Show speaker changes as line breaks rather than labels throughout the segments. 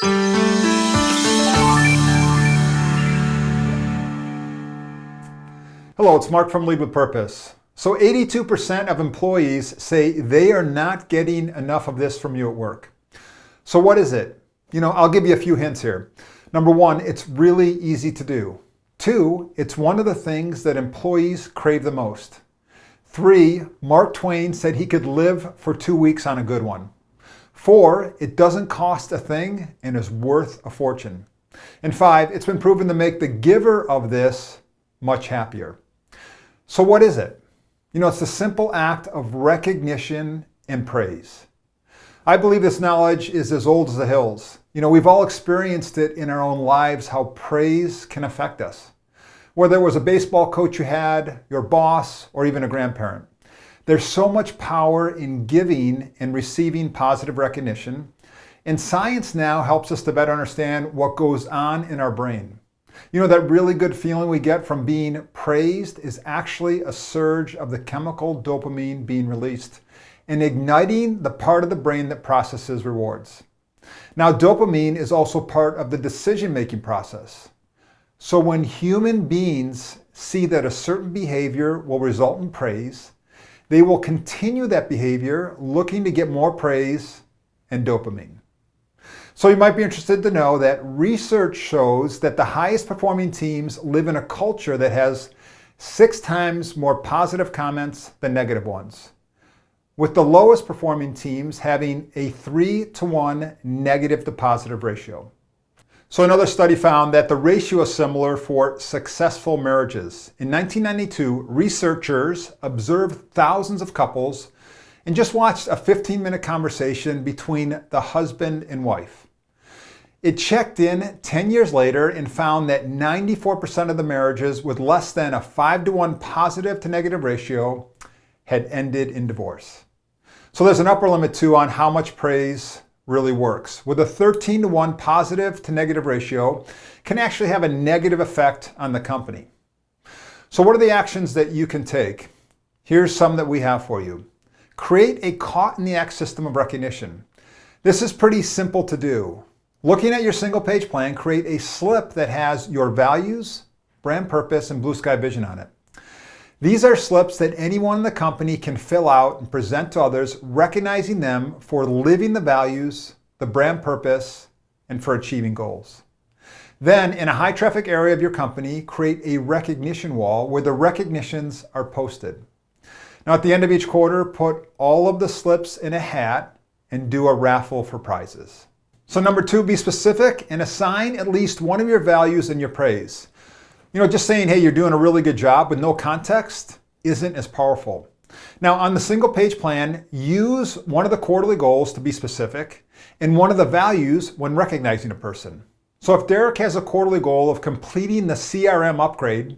Hello, it's Mark from Lead with Purpose. So 82% of employees say they are not getting enough of this from you at work. So what is it? I'll give you a few hints here. Number one, it's really easy to do. Two, it's one of the things that employees crave the most. Three, Mark Twain said he could live for 2 weeks on a good one. Four, it doesn't cost a thing and is worth a fortune. And five, it's been proven to make the giver of this much happier. So what is it? It's the simple act of recognition and praise. I believe this knowledge is as old as the hills. We've all experienced it in our own lives, how praise can affect us. Whether it was a baseball coach you had, your boss, or even a grandparent. There's so much power in giving and receiving positive recognition. And science now helps us to better understand what goes on in our brain. That really good feeling we get from being praised is actually a surge of the chemical dopamine being released and igniting the part of the brain that processes rewards. Now, dopamine is also part of the decision-making process. So when human beings see that a certain behavior will result in praise, they will continue that behavior looking to get more praise and dopamine. So you might be interested to know that research shows that the highest performing teams live in a culture that has 6 times more positive comments than negative ones, with the lowest performing teams having a 3-to-1 negative to positive ratio. So another study found that the ratio is similar for successful marriages. In 1992, researchers observed thousands of couples and just watched a 15-minute conversation between the husband and wife. It checked in 10 years later and found that 94% of the marriages with less than a 5-to-1 positive to negative ratio had ended in divorce. So there's an upper limit too on how much praise really works. With a 13-to-1 positive to negative ratio can actually have a negative effect on the company. So what are the actions that you can take? Here's some that we have for you. Create a caught-in-the-act system of recognition. This is pretty simple to do. Looking at your single-page plan, create a slip that has your values, brand purpose, and blue sky vision on it. These are slips that anyone in the company can fill out and present to others, recognizing them for living the values, the brand purpose, and for achieving goals. Then, in a high-traffic area of your company, create a recognition wall where the recognitions are posted. Now, at the end of each quarter, put all of the slips in a hat and do a raffle for prizes. So number 2, be specific and assign at least one of your values in your praise. Just saying, hey, you're doing a really good job with no context isn't as powerful. Now, on the single page plan, use one of the quarterly goals to be specific and one of the values when recognizing a person. So if Derek has a quarterly goal of completing the CRM upgrade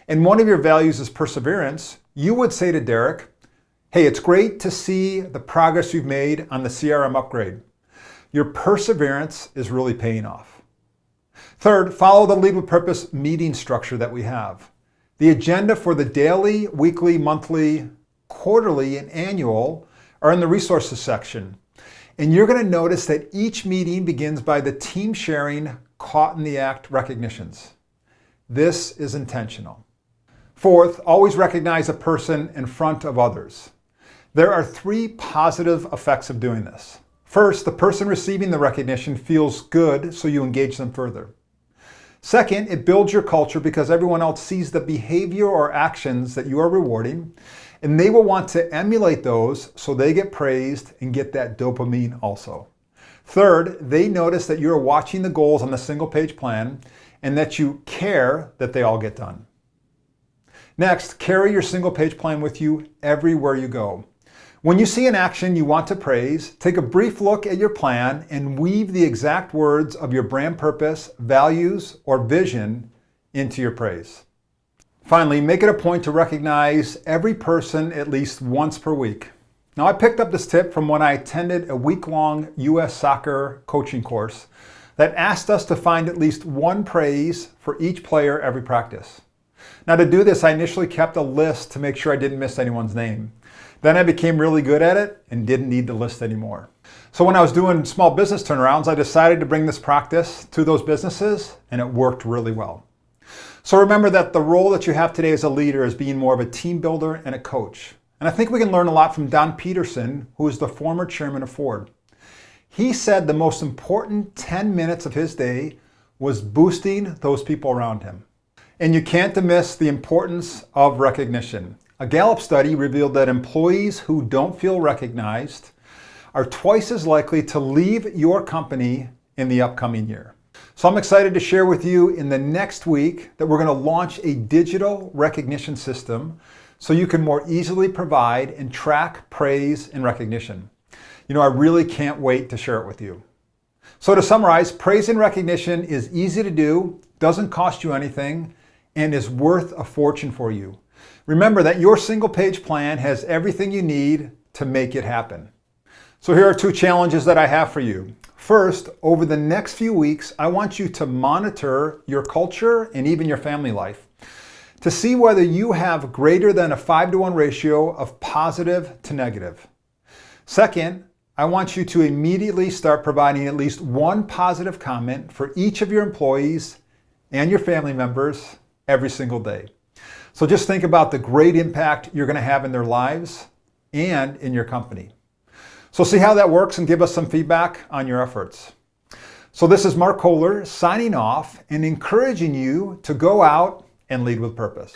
and one of your values is perseverance, you would say to Derek, hey, it's great to see the progress you've made on the CRM upgrade. Your perseverance is really paying off. Third, follow the Lead with Purpose meeting structure that we have. The agenda for the daily, weekly, monthly, quarterly, and annual are in the resources section. And you're going to notice that each meeting begins by the team sharing caught-in-the-act recognitions. This is intentional. Fourth, always recognize a person in front of others. There are 3 positive effects of doing this. First, the person receiving the recognition feels good, so you engage them further. Second, it builds your culture because everyone else sees the behavior or actions that you are rewarding, and they will want to emulate those so they get praised and get that dopamine also. Third, they notice that you're watching the goals on the single page plan and that you care that they all get done. Next, carry your single page plan with you everywhere you go. When you see an action you want to praise, take a brief look at your plan and weave the exact words of your brand purpose, values, or vision into your praise. Finally, make it a point to recognize every person at least once per week. Now, I picked up this tip from when I attended a week-long U.S. soccer coaching course that asked us to find at least one praise for each player every practice. Now, to do this, I initially kept a list to make sure I didn't miss anyone's name. Then I became really good at it and didn't need the list anymore. So when I was doing small business turnarounds, I decided to bring this practice to those businesses, and it worked really well. So remember that the role that you have today as a leader is being more of a team builder and a coach. And I think we can learn a lot from Don Peterson, who is the former chairman of Ford. He said the most important 10 minutes of his day was boosting those people around him. And you can't miss the importance of recognition. A Gallup study revealed that employees who don't feel recognized are twice as likely to leave your company in the upcoming year. So I'm excited to share with you in the next week that we're going to launch a digital recognition system so you can more easily provide and track praise and recognition. I really can't wait to share it with you. So to summarize, praise and recognition is easy to do, doesn't cost you anything, and is worth a fortune for you. Remember that your single page plan has everything you need to make it happen. So here are 2 challenges that I have for you. First, over the next few weeks, I want you to monitor your culture and even your family life to see whether you have greater than a 5-to-1 ratio of positive to negative. Second, I want you to immediately start providing at least 1 positive comment for each of your employees and your family members every single day. So just think about the great impact you're going to have in their lives and in your company. So see how that works and give us some feedback on your efforts. So this is Mark Kohler signing off and encouraging you to go out and lead with purpose.